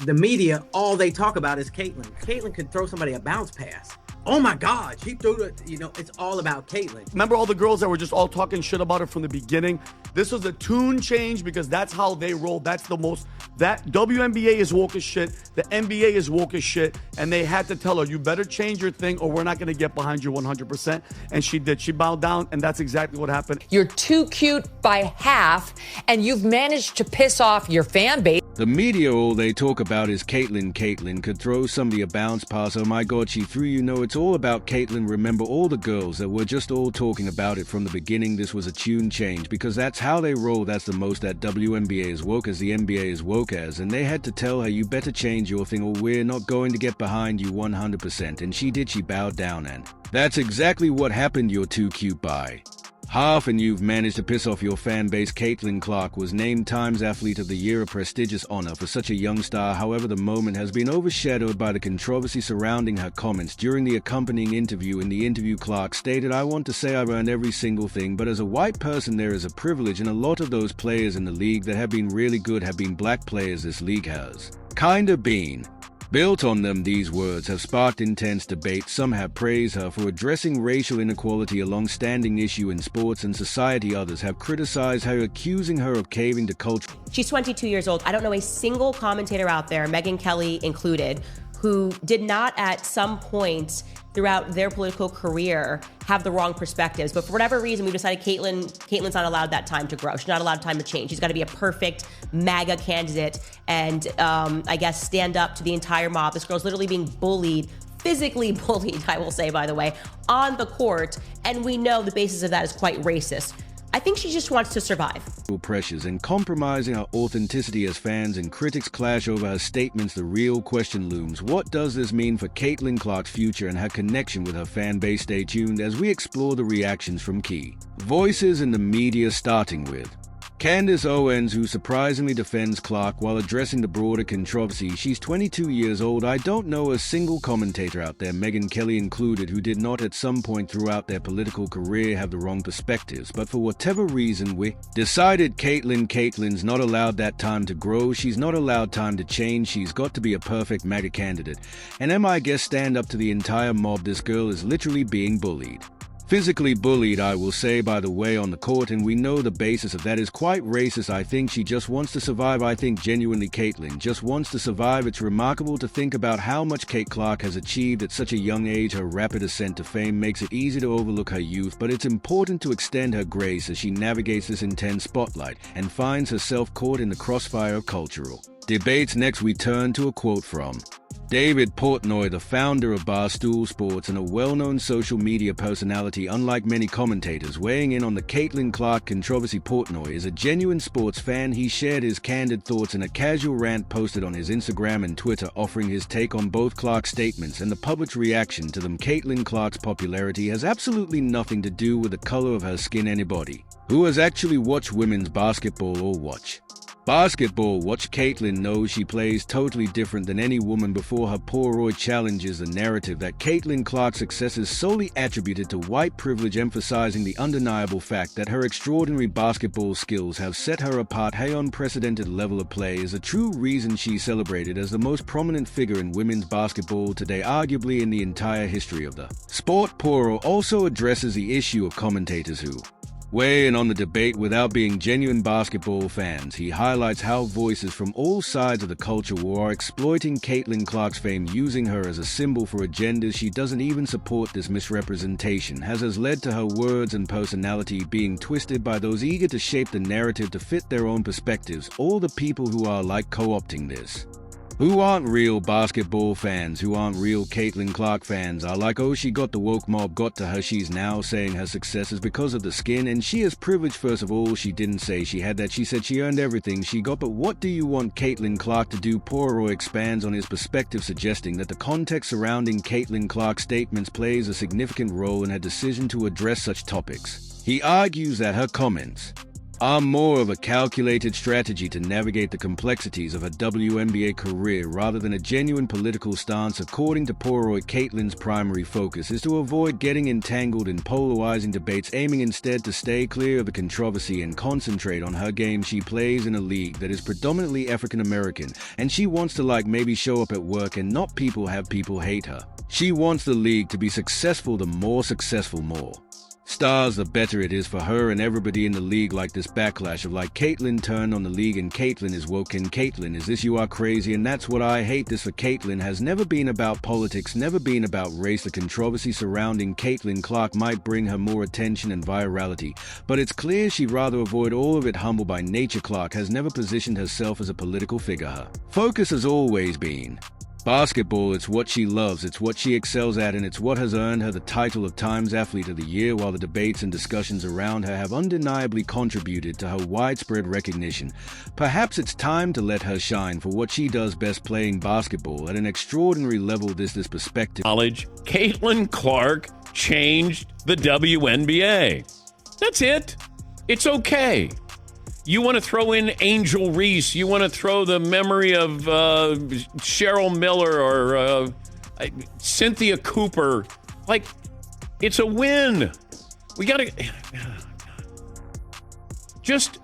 the media, all they talk about is Caitlyn. Caitlyn could throw somebody a bounce pass. Oh my God, she threw it. It's all about Caitlyn. Remember all the girls that were just all talking shit about her from the beginning? This was a tune change because that's how they roll. That WNBA is woke as shit. The NBA is woke as shit. And they had to tell her, you better change your thing or we're not going to get behind you 100%. And she did. She bowed down, and that's exactly what happened. You're too cute by half, and you've managed to piss off your fan base. The media, all they talk about is Caitlyn. Caitlyn could throw somebody a bounce pass. Oh my God, she threw. It's all about Caitlyn. Remember all the girls that were just all talking about it from the beginning. This was a tune change because that's how they roll. That's the most that WNBA is woke as the NBA is woke as. And they had to tell her, you better change your thing or we're not going to get behind you 100%. And she did. She bowed down, and that's exactly what happened. You're too cute by half, and you've managed to piss off your fan base. Caitlin Clark was named Times Athlete of the Year, a prestigious honor for such a young star. However, the moment has been overshadowed by the controversy surrounding her comments during the accompanying interview. In the interview, Clark stated, I want to say I've earned every single thing, but as a white person there is a privilege, and a lot of those players in the league that have been really good have been black players. This league has kinda been built on them. These words have sparked intense debate. Some have praised her for addressing racial inequality, a long-standing issue in sports and society. Others have criticized her, accusing her of caving to culture. She's 22 years old. I don't know a single commentator out there, Megyn Kelly included, who did not at some point throughout their political career have the wrong perspectives. But for whatever reason, we've decided Caitlyn's not allowed that time to grow. She's not allowed time to change. She's got to be a perfect MAGA candidate and I guess stand up to the entire mob. This girl's literally being bullied, physically bullied, I will say, by the way, on the court. And we know the basis of that is quite racist. I think she just wants to survive. Pressures and compromising her authenticity as fans and critics clash over her statements. The real question looms. What does this mean for Caitlin Clark's future and her connection with her fan base? Stay tuned as we explore the reactions from key voices in the media, starting with Candace Owens, who surprisingly defends Clark while addressing the broader controversy. She's 22 years old. I don't know a single commentator out there, Megyn Kelly included, who did not at some point throughout their political career have the wrong perspectives. But for whatever reason, we decided Caitlyn's not allowed that time to grow. She's not allowed time to change. She's got to be a perfect MAGA candidate. And I guess stand up to the entire mob. This girl is literally being bullied. Physically bullied, I will say, by the way, on the court, and we know the basis of that is quite racist. I think she just wants to survive. I think genuinely Caitlyn just wants to survive. It's remarkable to think about how much Kate Clark has achieved at such a young age. Her rapid ascent to fame makes it easy to overlook her youth, but it's important to extend her grace as she navigates this intense spotlight and finds herself caught in the crossfire of cultural debates. Next, we turn to a quote from David Portnoy, the founder of Barstool Sports and a well-known social media personality. Unlike many commentators weighing in on the Caitlin Clark controversy, Portnoy is a genuine sports fan. He shared his candid thoughts in a casual rant posted on his Instagram and Twitter, offering his take on both Clark's statements and the public's reaction to them. Caitlin Clark's popularity has absolutely nothing to do with the color of her skin. Anybody who has actually watched women's basketball or watch Caitlyn knows she plays totally different than any woman before her. Portnoy challenges the narrative that Caitlin Clark's success is solely attributed to white privilege, emphasizing the undeniable fact that her extraordinary basketball skills have set her apart. Her unprecedented level of play is a true reason she's celebrated as the most prominent figure in women's basketball today, arguably in the entire history of the sport. Portnoy also addresses the issue of commentators who weigh in on the debate without being genuine basketball fans. He highlights how voices from all sides of the culture war are exploiting Caitlin Clark's fame, using her as a symbol for agendas she doesn't even support. This misrepresentation has led to her words and personality being twisted by those eager to shape the narrative to fit their own perspectives. All the people who are co-opting this, who aren't real basketball fans, who aren't real Caitlin Clark fans, are like, oh, she got the woke mob got to her. She's now saying her success is because of the skin, and she is privileged. First of all, she didn't say she had that. She said she earned everything she got. But what do you want Caitlin Clark to do? Portnoy expands on his perspective, suggesting that the context surrounding Caitlin Clark's statements plays a significant role in her decision to address such topics. He argues that her comments are more of a calculated strategy to navigate the complexities of a WNBA career rather than a genuine political stance. According to Poroy, Caitlyn's primary focus is to avoid getting entangled in polarizing debates, aiming instead to stay clear of the controversy and concentrate on her game. She plays in a league that is predominantly African American, and she wants to maybe show up at work and not have people hate her. She wants the league to be successful. The more successful stars, the better it is for her and everybody in the league. Like this backlash of Caitlyn turned on the league and Caitlyn is woke and Caitlyn is this, you are crazy, and that's what I hate. This for Caitlyn has never been about politics, never been about race. The controversy surrounding Caitlyn Clark might bring her more attention and virality, but it's clear she'd rather avoid all of it. Humble by nature, Clark has never positioned herself as a political figure. Her focus has always been basketball. It's what she loves, it's what she excels at, and it's what has earned her the title of Times Athlete of the Year. While the debates and discussions around her have undeniably contributed to her widespread recognition, perhaps it's time to let her shine for what she does best, playing basketball at an extraordinary level. This perspective. College, Caitlyn Clark changed the WNBA. That's it. It's okay. You want to throw in Angel Reese. You want to throw the memory of Cheryl Miller or Cynthia Cooper. It's a win. We got to just...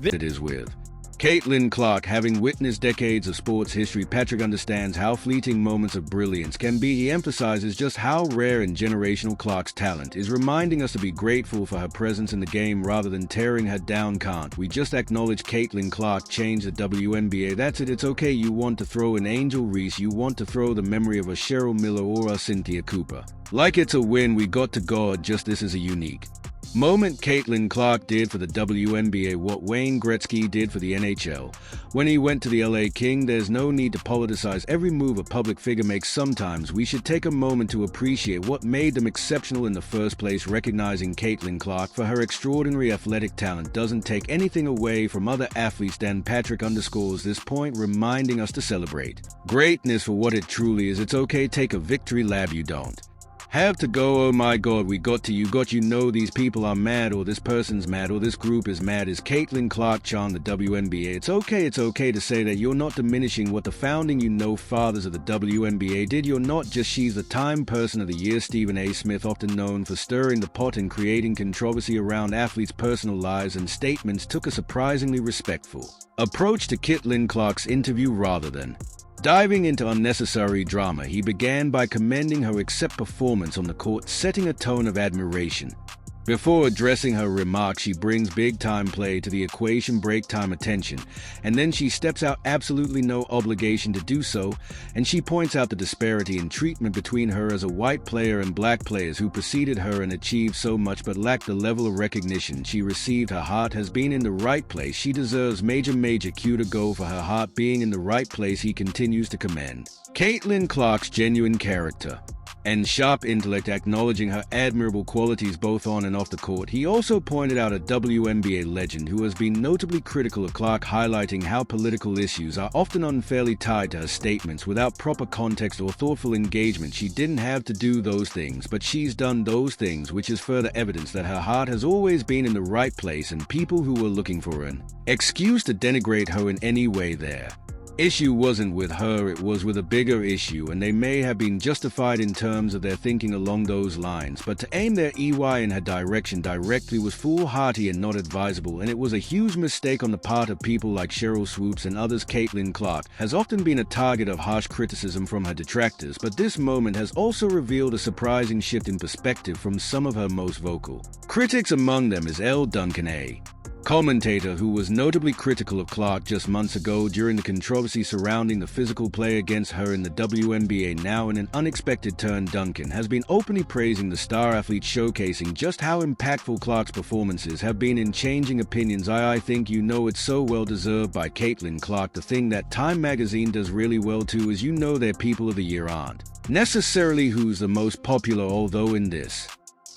It is with Caitlyn Clark. Having witnessed decades of sports history, Patrick understands how fleeting moments of brilliance can be. He emphasizes just how rare and generational Clark's talent is, reminding us to be grateful for her presence in the game rather than tearing her down. Can't we just acknowledge Caitlyn Clark changed the WNBA? That's it. It's okay. You want to throw an Angel Reese, you want to throw the memory of a Cheryl Miller or a Cynthia Cooper. It's a win. We got to God. Just this is a unique moment. Caitlyn Clark did for the WNBA what Wayne Gretzky did for the NHL when he went to the LA King. There's no need to politicize every move a public figure makes. Sometimes we should take a moment to appreciate what made them exceptional in the first place. Recognizing Caitlyn Clark for her extraordinary athletic talent doesn't take anything away from other athletes. Dan Patrick underscores this point, reminding us to celebrate greatness for what it truly is. It's okay. Take a victory lap. You don't have to go, oh my God, we got to, you know these people are mad, or this person's mad, or this group is mad. Is Caitlyn Clark charmed the WNBA? It's okay to say that. You're not diminishing what the founding fathers of the WNBA did. You're not just she's the Time Person of the Year. Stephen A. Smith, often known for stirring the pot and creating controversy around athletes' personal lives and statements, took a surprisingly respectful approach to Caitlyn Clark's interview. Rather than diving into unnecessary drama, he began by commending her performance on the court, setting a tone of admiration. Before addressing her remarks, she brings big-time play to the equation, break-time attention, and then she steps out, absolutely no obligation to do so, and she points out the disparity in treatment between her as a white player and black players who preceded her and achieved so much but lacked the level of recognition she received. Her heart has been in the right place. She deserves major cue to go for her heart being in the right place. He continues to commend Caitlyn Clark's genuine character and sharp intellect, acknowledging her admirable qualities both on and off the court. He also pointed out a WNBA legend who has been notably critical of Clark, highlighting how political issues are often unfairly tied to her statements. Without proper context or thoughtful engagement, she didn't have to do those things, but she's done those things, which is further evidence that her heart has always been in the right place, and people who were looking for an excuse to denigrate her in any way there issue wasn't with her, it was with a bigger issue, and they may have been justified in terms of their thinking along those lines, but to aim their EY in her direction directly was foolhardy and not advisable, and it was a huge mistake on the part of people like Cheryl Swoops and others. Caitlyn Clark has often been a target of harsh criticism from her detractors, but this moment has also revealed a surprising shift in perspective from some of her most vocal critics. Among them is L. Duncan, a commentator who was notably critical of Clark just months ago during the controversy surrounding the physical play against her in the WNBA. Now, in an unexpected turn, Duncan has been openly praising the star athlete, showcasing just how impactful Clark's performances have been in changing opinions. I think it's so well deserved by Caitlyn Clark. The thing that Time magazine does really well too is their People of the Year aren't necessarily who's the most popular, although in this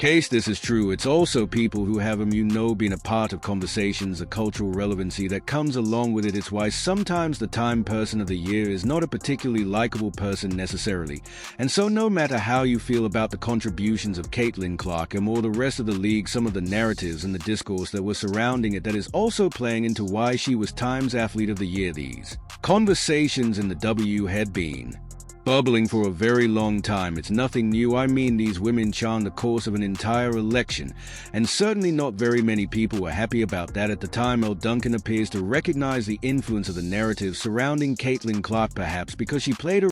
case this is true, it's also people who have been a part of conversations, a cultural relevancy that comes along with it. It's why sometimes the Time Person of the Year is not a particularly likable person necessarily. And so no matter how you feel about the contributions of Caitlin Clark or the rest of the league, some of the narratives and the discourse that were surrounding it that is also playing into why she was Time's Athlete of the Year. These conversations in the W had been bubbling for a very long time. It's nothing new. I mean, these women charmed the course of an entire election, and certainly not very many people were happy about that at the time. Elle Duncan appears to recognize the influence of the narrative surrounding Caitlin Clark, perhaps because she played a